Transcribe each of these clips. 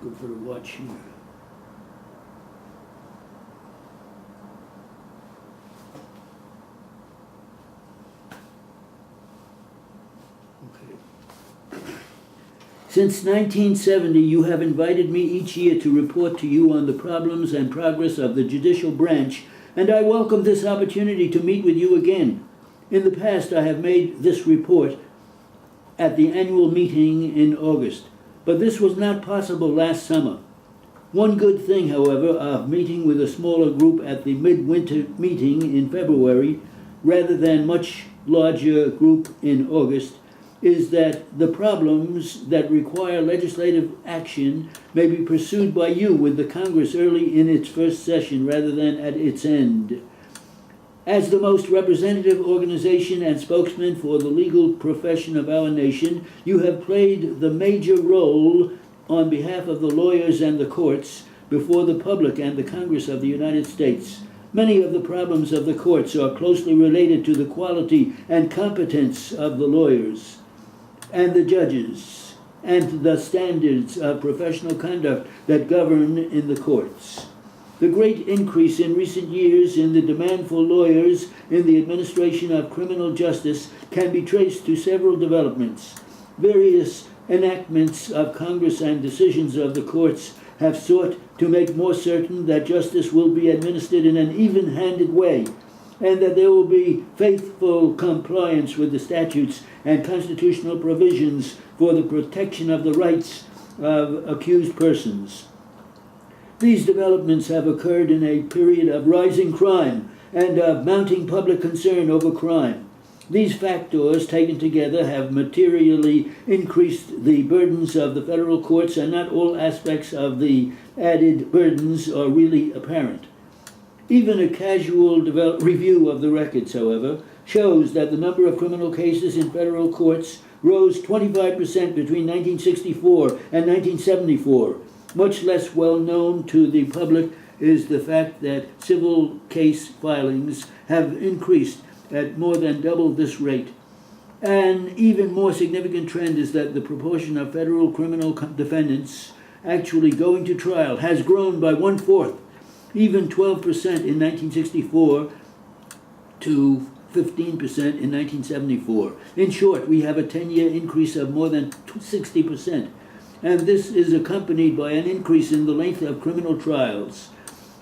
Good for the watch here. Okay. Since 1970, you have invited me each year to report to you on the problems and progress of the judicial branch, and I welcome this opportunity to meet with you again. In the past, I have made this report at the annual meeting in August, but this was not possible last summer. One good thing, however, of meeting with a smaller group at the midwinter meeting in February, rather than much larger group in August, is that the problems that require legislative action may be pursued by you with the Congress early in its first session rather than at its end. As the most representative organization and spokesman for the legal profession of our nation, you have played the major role on behalf of the lawyers and the courts before the public and the Congress of the United States. Many of the problems of the courts are closely related to the quality and competence of the lawyers and the judges and the standards of professional conduct that govern in the courts. The great increase in recent years in the demand for lawyers in the administration of criminal justice can be traced to several developments. Various enactments of Congress and decisions of the courts have sought to make more certain that justice will be administered in an even-handed way, and that there will be faithful compliance with the statutes and constitutional provisions for the protection of the rights of accused persons. These developments have occurred in a period of rising crime and of mounting public concern over crime. These factors, taken together, have materially increased the burdens of the federal courts, and not all aspects of the added burdens are really apparent. Even a casual review of the records, however, shows that the number of criminal cases in federal courts rose 25% between 1964 and 1974. Much less well known to the public is the fact that civil case filings have increased at more than double this rate. An even more significant trend is that the proportion of federal criminal defendants actually going to trial has grown by 1/4, even 12% in 1964 to 15% in 1974. In short, we have a 10-year increase of more than 60%. And this is accompanied by an increase in the length of criminal trials.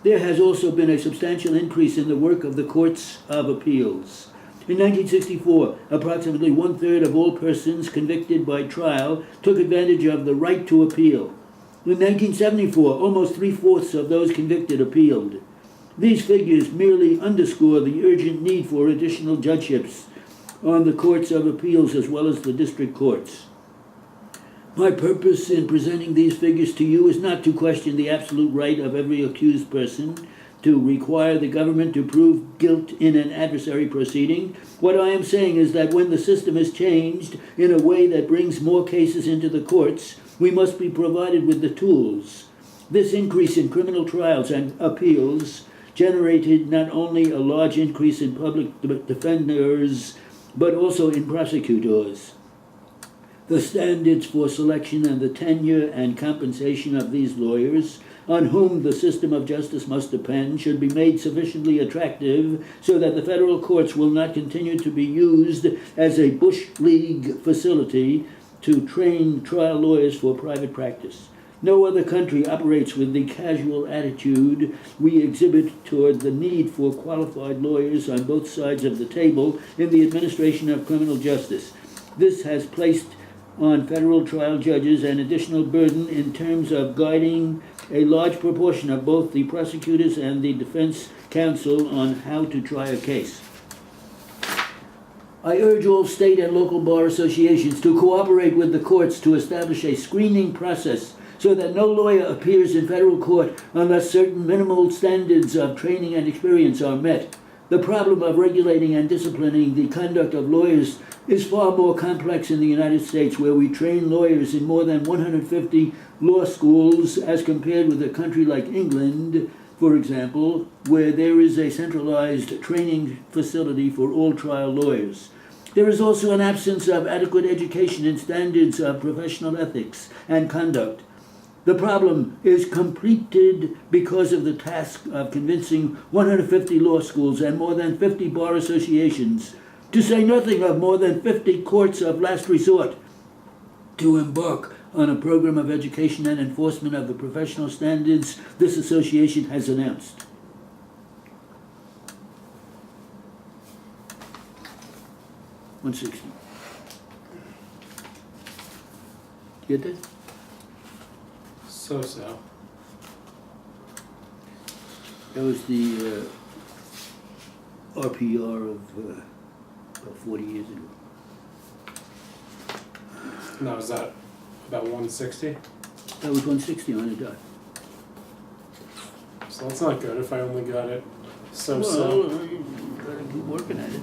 There has also been a substantial increase in the work of the courts of appeals. In 1964, approximately 1/3 of all persons convicted by trial took advantage of the right to appeal. In 1974, almost 3/4 of those convicted appealed. These figures merely underscore the urgent need for additional judgeships on the courts of appeals as well as the district courts. My purpose in presenting these figures to you is not to question the absolute right of every accused person to require the government to prove guilt in an adversary proceeding. What I am saying is that when the system is changed in a way that brings more cases into the courts, we must be provided with the tools. This increase in criminal trials and appeals generated not only a large increase in public defenders, but also in prosecutors. The standards for selection and the tenure and compensation of these lawyers, on whom the system of justice must depend, should be made sufficiently attractive so that the federal courts will not continue to be used as a Bush League facility to train trial lawyers for private practice. No other country operates with the casual attitude we exhibit toward the need for qualified lawyers on both sides of the table in the administration of criminal justice. This has placed on federal trial judges an additional burden in terms of guiding a large proportion of both the prosecutors and the defense counsel on how to try a case. I urge all state and local bar associations to cooperate with the courts to establish a screening process so that no lawyer appears in federal court unless certain minimal standards of training and experience are met. The problem of regulating and disciplining the conduct of lawyers is far more complex in the United States, where we train lawyers in more than 150 law schools as compared with a country like England, for example, where there is a centralized training facility for all trial lawyers. There is also an absence of adequate education in standards of professional ethics and conduct. The problem is completed because of the task of convincing 150 law schools and more than 50 bar associations, to say nothing of more than 50 courts of last resort, to embark on a program of education and enforcement of the professional standards this association has announced. $160. Get that? So. That was the RPR of about 40 years ago. Now, is that about 160? That was 160 on the dot. So that's not good if I only got it so. Well, you gotta keep working at it.